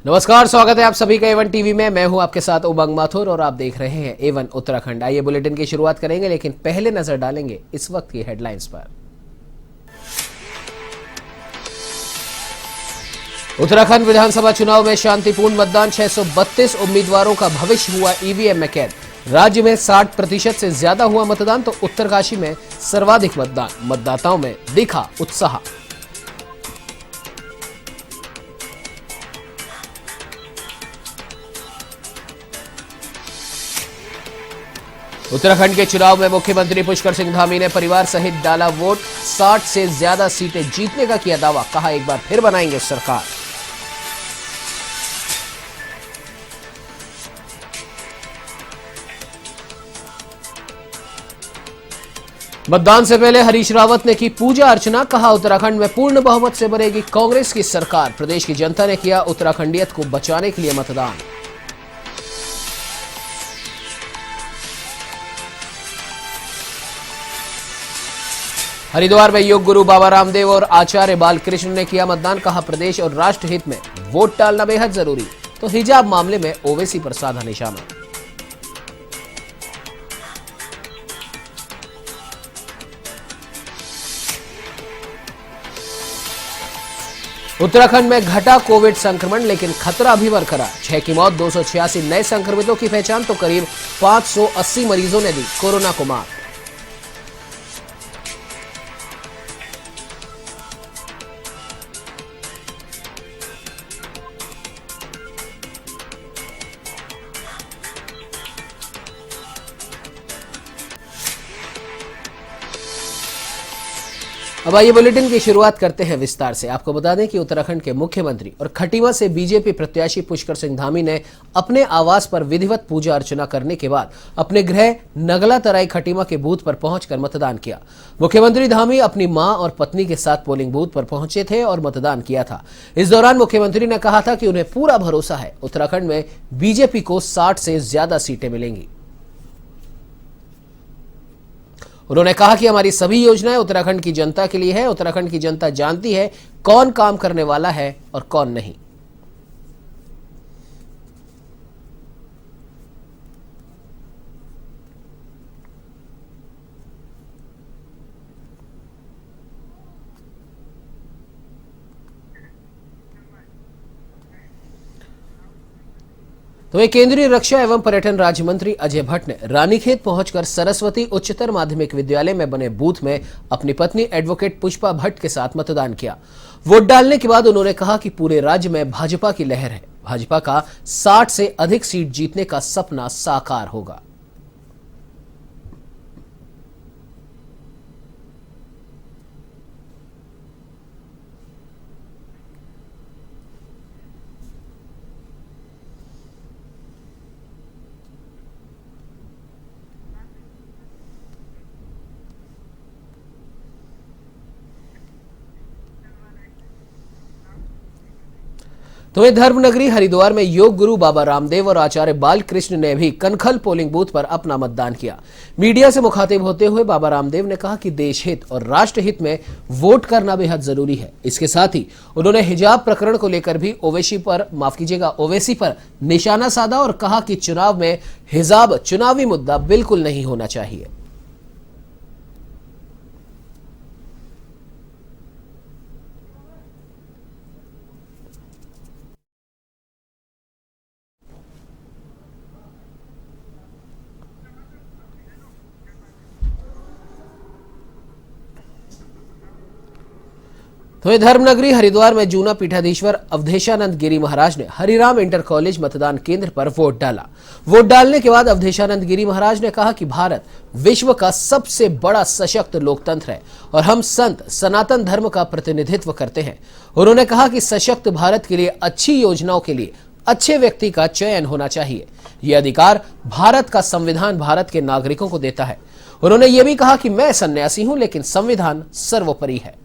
नमस्कार, स्वागत है आप सभी का एवन टीवी में। मैं हूं आपके साथ उमंग माथुर और आप देख रहे हैं एवन उत्तराखंड। आइए बुलेटिन की शुरुआत करेंगे, लेकिन पहले नजर डालेंगे इस वक्त की हेडलाइंस पर। उत्तराखंड विधानसभा चुनाव में शांतिपूर्ण मतदान, 632 उम्मीदवारों का भविष्य हुआ ईवीएम में कैद। राज्य में 60% से ज्यादा हुआ मतदान तो उत्तरकाशी में सर्वाधिक मतदान, मतदाताओं में दिखा उत्साह। उत्तराखंड के चुनाव में मुख्यमंत्री पुष्कर सिंह धामी ने परिवार सहित डाला वोट, 60 से ज्यादा सीटें जीतने का किया दावा, कहा एक बार फिर बनाएंगे सरकार। मतदान से पहले हरीश रावत ने की पूजा अर्चना, कहा उत्तराखंड में पूर्ण बहुमत से बनेगी कांग्रेस की सरकार। प्रदेश की जनता ने किया उत्तराखंडियत को बचाने के लिए मतदान। हरिद्वार में योग गुरु बाबा रामदेव और आचार्य बालकृष्ण ने किया मतदान, कहा प्रदेश और राष्ट्र हित में वोट डालना बेहद जरूरी। तो हिजाब मामले में ओवैसी पर साधा निशाना। उत्तराखंड में घटा कोविड संक्रमण, लेकिन खतरा भी बरकरार। 6 की मौत, 286 नए संक्रमितों की पहचान तो करीब 580 मरीजों ने दी कोरोना को मात। अब आइए बुलेटिन की शुरुआत करते हैं विस्तार से। आपको बता दें कि उत्तराखंड के मुख्यमंत्री और खटीमा से बीजेपी प्रत्याशी पुष्कर सिंह धामी ने अपने आवास पर विधिवत पूजा अर्चना करने के बाद अपने गृह नगला तराई खटीमा के बूथ पर पहुंचकर मतदान किया। मुख्यमंत्री धामी अपनी मां और पत्नी के साथ पोलिंग बूथ पर पहुंचे थे और मतदान किया था। इस दौरान मुख्यमंत्री ने कहा था कि उन्हें पूरा भरोसा है उत्तराखंड में बीजेपी को 60 से ज्यादा सीटें मिलेंगी। उन्होंने कहा कि हमारी सभी योजनाएं उत्तराखंड की जनता के लिए है। उत्तराखंड की जनता जानती है कौन काम करने वाला है और कौन नहीं। तो वही केंद्रीय रक्षा एवं पर्यटन राज्य मंत्री अजय भट्ट ने रानीखेत पहुंचकर सरस्वती उच्चतर माध्यमिक विद्यालय में बने बूथ में अपनी पत्नी एडवोकेट पुष्पा भट्ट के साथ मतदान किया। वोट डालने के बाद उन्होंने कहा कि पूरे राज्य में भाजपा की लहर है। भाजपा का 60 से अधिक सीट जीतने का सपना साकार होगा। तो वही धर्मनगरी हरिद्वार में योग गुरु बाबा रामदेव और आचार्य बालकृष्ण ने भी कनखल पोलिंग बूथ पर अपना मतदान किया। मीडिया से मुखातिब होते हुए बाबा रामदेव ने कहा कि देश हित और राष्ट्र हित में वोट करना बेहद जरूरी है। इसके साथ ही उन्होंने हिजाब प्रकरण को लेकर भी ओवैसी पर निशाना साधा और कहा कि चुनाव में हिजाब चुनावी मुद्दा बिल्कुल नहीं होना चाहिए। तो धर्मनगरी हरिद्वार में जूना पीठाधीश्वर अवधेशानंद गिरी महाराज ने हरिराम इंटर कॉलेज मतदान केंद्र पर वोट डाला। वोट डालने के बाद अवधेशानंद गिरी महाराज ने कहा कि भारत विश्व का सबसे बड़ा सशक्त लोकतंत्र है और हम संत सनातन धर्म का प्रतिनिधित्व करते हैं। उन्होंने कहा कि सशक्त भारत के लिए अच्छी योजनाओं के लिए अच्छे व्यक्ति का चयन होना चाहिए। यह अधिकार भारत का संविधान भारत के नागरिकों को देता है। उन्होंने यह भी कहा कि मैं सन्यासी हूं, लेकिन संविधान सर्वोपरि है।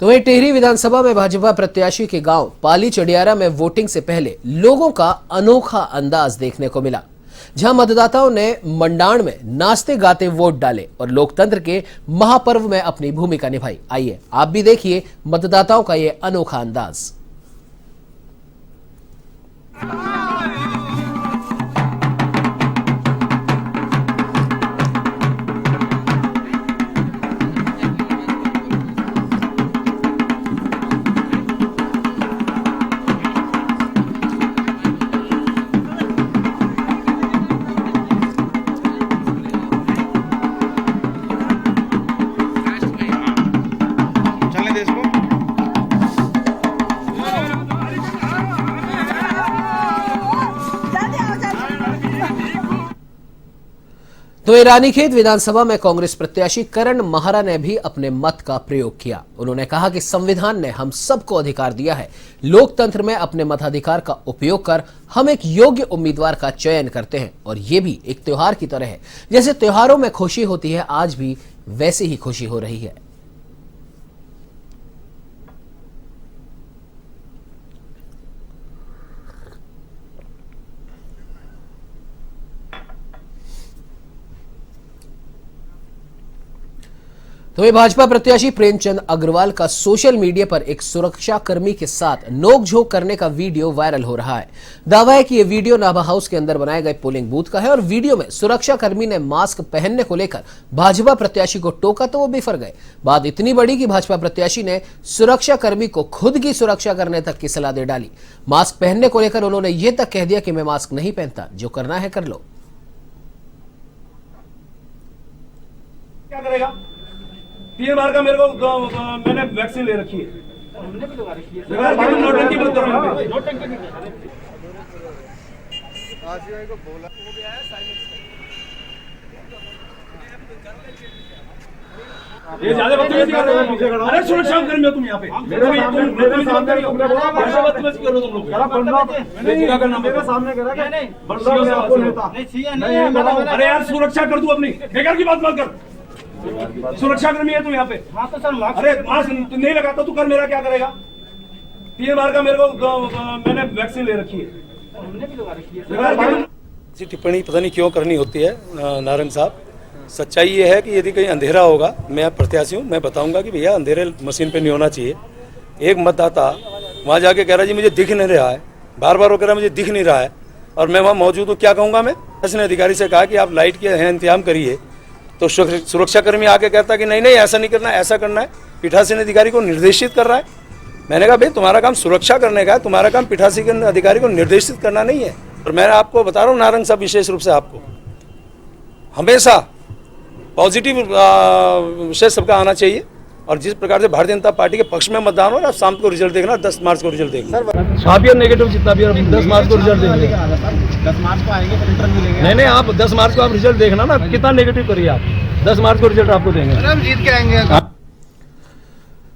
तो वहीं टिहरी विधानसभा में भाजपा प्रत्याशी के गांव पाली चडियारा में वोटिंग से पहले लोगों का अनोखा अंदाज देखने को मिला, जहां मतदाताओं ने मंडाण में नाचते गाते वोट डाले और लोकतंत्र के महापर्व में अपनी भूमिका निभाई। आइए आप भी देखिए मतदाताओं का ये अनोखा अंदाज। तो रानीखेत विधानसभा में कांग्रेस प्रत्याशी करण महारा ने भी अपने मत का प्रयोग किया। उन्होंने कहा कि संविधान ने हम सबको अधिकार दिया है, लोकतंत्र में अपने मताधिकार का उपयोग कर हम एक योग्य उम्मीदवार का चयन करते हैं और ये भी एक त्योहार की तरह है। जैसे त्योहारों में खुशी होती है, आज भी वैसे ही खुशी हो रही है। तो ये भाजपा प्रत्याशी प्रेमचंद अग्रवाल का सोशल मीडिया पर एक सुरक्षा कर्मी के साथ नोकझोंक करने का वीडियो वायरल हो रहा है। दावा है कि ये वीडियो नाभा हाउस के अंदर बनाए गए पोलिंग बूथ का है और वीडियो में सुरक्षा कर्मी ने मास्क पहनने को लेकर भाजपा प्रत्याशी को टोका तो वो बिफर गए। बात इतनी बड़ी कि भाजपा प्रत्याशी ने सुरक्षा कर्मी को खुद की सुरक्षा करने तक की सलाह दे डाली। मास्क पहनने को लेकर उन्होंने ये तक कह दिया कि मैं मास्क नहीं पहनता, जो करना है कर लो। क्या करेगा? 3 बार का मेरे को मैंने वैक्सीन ले रखी है। हमने भी लगा रखी है। नोटंकी मत करो। नोटंकी नहीं कर। आरसीआई को बोला हो गया है साइलेंस। ये ज्यादा बदतमीजी कर रहे हो। अरे सुरक्षा कर्मी हो तुम यहाँ पे। मेरे सामने तुमने बोला ऐसा बदतमीजी कर रहे हो तुम लोग। मैंने जगह करना मेरे सामने करा। नहीं बंदा आपको लेता। नहीं अरे यार सुरक्षा कर तू अपनी। बेकार की बात मत कर। सुरक्षा कर्मी है तू यहाँ पे। हाँ तो सर अरे मास्क नहीं लगाता तू कर मेरा क्या करेगा? 3 बार का मेरे को मैंने वैक्सीन ले रखी है। हमने भी लगा रखी है। टिप्पणी पता नहीं क्यों करनी होती है नारंग साहब। सच्चाई ये है कि यदि कहीं अंधेरा होगा, मैं प्रत्याशी हूँ, मैं बताऊंगा कि भैया अंधेरे मशीन पे नहीं होना चाहिए। एक मतदाता वहाँ जाके कह रहा है जी मुझे दिख नहीं रहा है, बार बार वो कह रहा है मुझे दिख नहीं रहा है और मैं वहाँ मौजूद हूँ, क्या कहूँगा मैं? उसने अधिकारी से कहा कि आप लाइट के इंतजाम करिए, तो सुरक्षाकर्मी आके कहता कि नहीं नहीं ऐसा नहीं करना, ऐसा करना है। पीठासीन अधिकारी को निर्देशित कर रहा है। मैंने कहा भाई तुम्हारा काम सुरक्षा करने का है, तुम्हारा काम पीठासीन अधिकारी को निर्देशित करना नहीं है। और मैं आपको बता रहा हूँ नारंग साहब, विशेष रूप से आपको हमेशा पॉजिटिव विषय सबका आना चाहिए और जिस प्रकार से भारतीय जनता पार्टी के पक्ष में मतदान हो ना, शाम को रिजल्ट देखना, 10 मार्च को रिजल्ट देखना। आप नेगेटिव जितना भी 10 मार्च को रिजल्ट देखना। 10 मार्च को आएंगे फिल्टर मिलेंगे। नहीं आप 10 मार्च को आप रिजल्ट देखना ना, कितना नेगेटिव करिए आप, 10 मार्च को रिजल्ट आपको देंगे। हम जीत के आएंगे।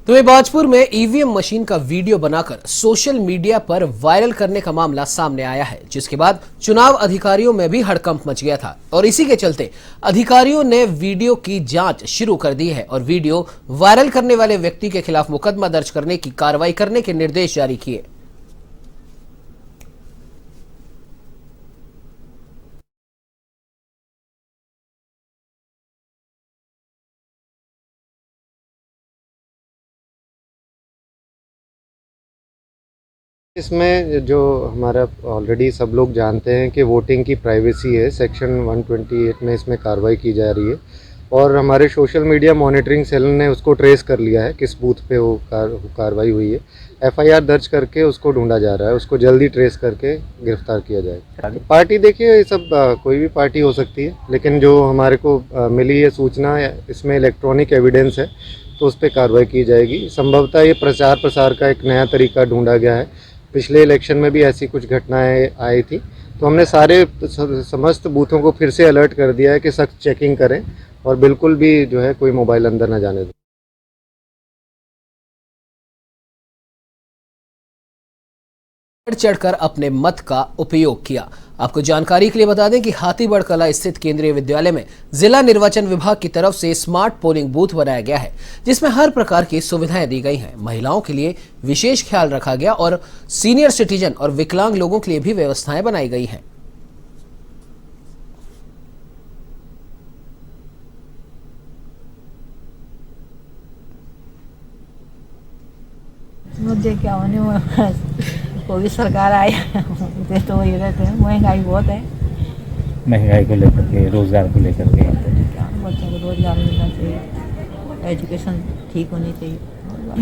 तो ये बाजपुर में ईवीएम मशीन का वीडियो बनाकर सोशल मीडिया पर वायरल करने का मामला सामने आया है, जिसके बाद चुनाव अधिकारियों में भी हड़कंप मच गया था और इसी के चलते अधिकारियों ने वीडियो की जांच शुरू कर दी है और वीडियो वायरल करने वाले व्यक्ति के खिलाफ मुकदमा दर्ज करने की कार्रवाई करने के निर्देश जारी किए। इसमें जो हमारा ऑलरेडी सब लोग जानते हैं कि वोटिंग की प्राइवेसी है, सेक्शन 128 में इसमें कार्रवाई की जा रही है और हमारे सोशल मीडिया मॉनिटरिंग सेल ने उसको ट्रेस कर लिया है किस बूथ पे वो कार्रवाई हुई है। एफआईआर दर्ज करके उसको ढूंढा जा रहा है, उसको जल्दी ट्रेस करके गिरफ्तार किया जाएगा। पार्टी देखिए ये सब कोई भी पार्टी हो सकती है, लेकिन जो हमारे को मिली है सूचना, इसमें इलेक्ट्रॉनिक एविडेंस है तो उस पर कार्रवाई की जाएगी। संभवतः ये प्रचार प्रसार का एक नया तरीका ढूंढा गया है। पिछले इलेक्शन में भी ऐसी कुछ घटनाएं आई थी, तो हमने सारे समस्त बूथों को फिर से अलर्ट कर दिया है कि सख्त चेकिंग करें और बिल्कुल भी जो है कोई मोबाइल अंदर न जाने दें। बढ़ चढ़कर अपने मत का उपयोग किया। आपको जानकारी के लिए बता दें कि हाथीबढ़ कला स्थित केंद्रीय विद्यालय में जिला निर्वाचन विभाग की तरफ से स्मार्ट पोलिंग बूथ बनाया गया है, जिसमें हर प्रकार की सुविधाएं दी गई हैं। महिलाओं के लिए विशेष ख्याल रखा गया और सीनियर सिटीजन और विकलांग लोगों के लिए भी व्यवस्थाएं बनाई गई हैं। मुद्दे क्या होने कोई सरकार आए तो वही रहते हैं। महंगाई बहुत है, महंगाई को लेकर के, रोजगार को लेकर के बच्चों को रोजगार मिलना चाहिए, एजुकेशन ठीक होनी चाहिए।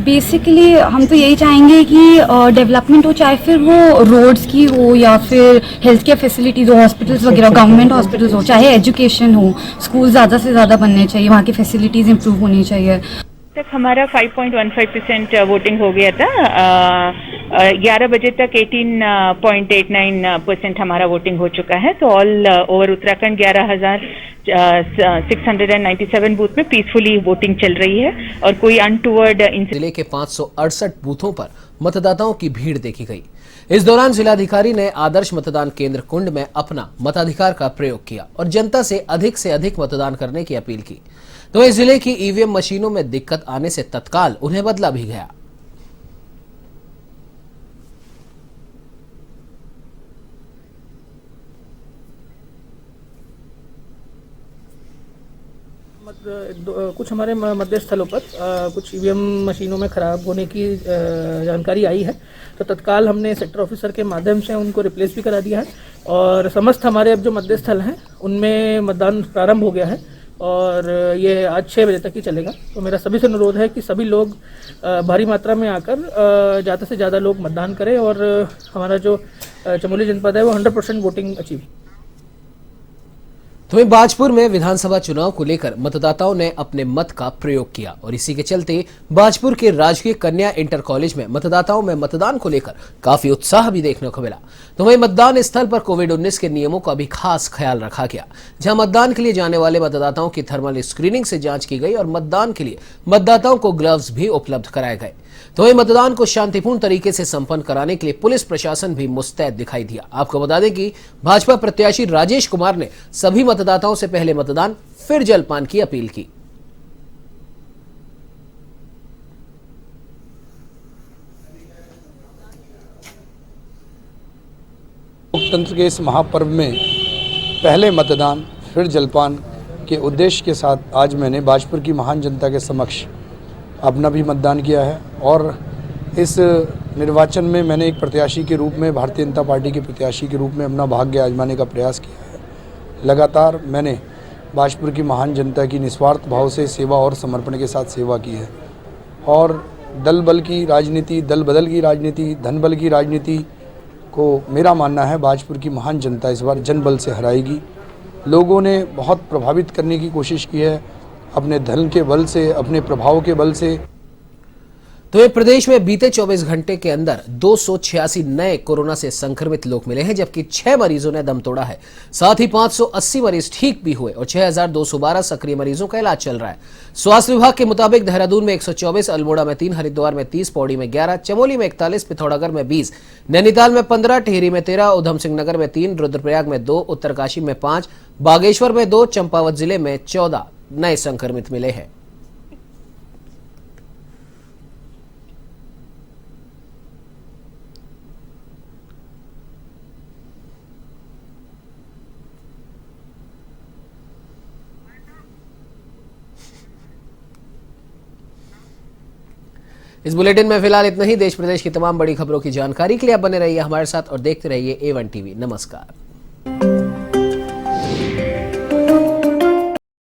बेसिकली हम तो यही चाहेंगे कि डेवलपमेंट हो, चाहे फिर वो रोड्स की हो या फिर हेल्थ केयर फैसिलिटीज़ हो, हॉस्पिटल्स वगैरह, गवर्नमेंट हॉस्पिटल्स हो, चाहे एजुकेशन हो, स्कूल ज़्यादा से ज़्यादा बनने चाहिए, वहाँ की फैसिलिटीज़ इंप्रूव होनी चाहिए। तक हमारा 5.15% वोटिंग हो गया था। 11 बजे तक 18.89% हमारा वोटिंग हो चुका है। तो ऑल ओवर उत्तराखंड 11,697 बूथ में पीसफुली वोटिंग चल रही है और कोई अनटूवर्ड जिले के 568 बूथों पर मतदाताओं की भीड़ देखी गई। इस दौरान जिलाधिकारी ने आदर्श मतदान केंद्र कुंड में अपना मताधिकार का प्रयोग किया और जनता से अधिक मतदान करने की अपील की। तो इस जिले की ईवीएम मशीनों में दिक्कत आने से तत्काल उन्हें बदला भी गया। कुछ हमारे मध्यस्थलों पर कुछ ईवीएम मशीनों में खराब होने की जानकारी आई है, तो तत्काल हमने सेक्टर ऑफिसर के माध्यम से उनको रिप्लेस भी करा दिया है और समस्त हमारे अब जो मध्यस्थल हैं उनमें मतदान प्रारंभ हो गया है और ये आज 6 बजे तक ही चलेगा। तो मेरा सभी से अनुरोध है कि सभी लोग भारी मात्रा में आकर ज़्यादा से ज़्यादा लोग मतदान करें और हमारा जो चमोली जनपद है वो 100% वोटिंग अचीव। तो बाजपुर में विधानसभा चुनाव को लेकर मतदाताओं ने अपने मत का प्रयोग किया और इसी के चलते बाजपुर के राजकीय कन्या इंटर कॉलेज में मतदाताओं में मतदान को लेकर काफी उत्साह भी देखने को मिला। तो वहीं मतदान स्थल पर कोविड-19 के नियमों का भी खास ख्याल रखा गया, जहां मतदान के लिए जाने वाले मतदाताओं की थर्मल स्क्रीनिंग से जांच की गई और मतदान के लिए मतदाताओं को ग्लव्स भी उपलब्ध कराए गए। तो वहीं मतदान को शांतिपूर्ण तरीके से संपन्न कराने के लिए पुलिस प्रशासन भी मुस्तैद दिखाई दिया। आपको बता दें कि भाजपा प्रत्याशी राजेश कुमार ने सभी मतदाताओं से पहले मतदान फिर जलपान की अपील की। लोकतंत्र के इस महापर्व में पहले मतदान फिर जलपान के उद्देश्य के साथ आज मैंने बाजपुर की महान जनता के समक्ष अपना भी मतदान किया है और इस निर्वाचन में मैंने एक प्रत्याशी के रूप में, भारतीय जनता पार्टी के प्रत्याशी के रूप में अपना भाग्य आजमाने का प्रयास किया है। लगातार मैंने बाजपुर की महान जनता की निस्वार्थ भाव से सेवा और समर्पण के साथ सेवा की है और दल बल की राजनीति, दल बदल की राजनीति, धन बल की राजनीति को मेरा मानना है बाजपुर की महान जनता इस बार जनबल से हराएगी। लोगों ने बहुत प्रभावित करने की कोशिश की है अपने धन के बल से, अपने प्रभाव के बल से। तो ये प्रदेश में बीते 24 घंटे के अंदर 286 नए कोरोना से संक्रमित लोग मिले हैं, जबकि 6 मरीजों ने दम तोड़ा है। साथ ही 580 मरीज ठीक भी हुए और 6212 सक्रिय मरीजों का इलाज चल रहा है। स्वास्थ्य विभाग के मुताबिक देहरादून में 124, अल्मोड़ा में 3, हरिद्वार में 30, पौड़ी में 11, चमोली में 41, पिथौरागढ़ में 20, नैनीताल में 15, टिहरी में 13, उधम सिंह नगर में 3, रुद्रप्रयाग में 2, उत्तरकाशी में 5, बागेश्वर में 2, चंपावत जिले में 14 नए संक्रमित मिले हैं। इस बुलेटिन में फिलहाल इतना ही। देश प्रदेश की तमाम बड़ी खबरों की जानकारी के लिए आप बने रहिए हमारे साथ और देखते रहिए A1 टीवी। नमस्कार।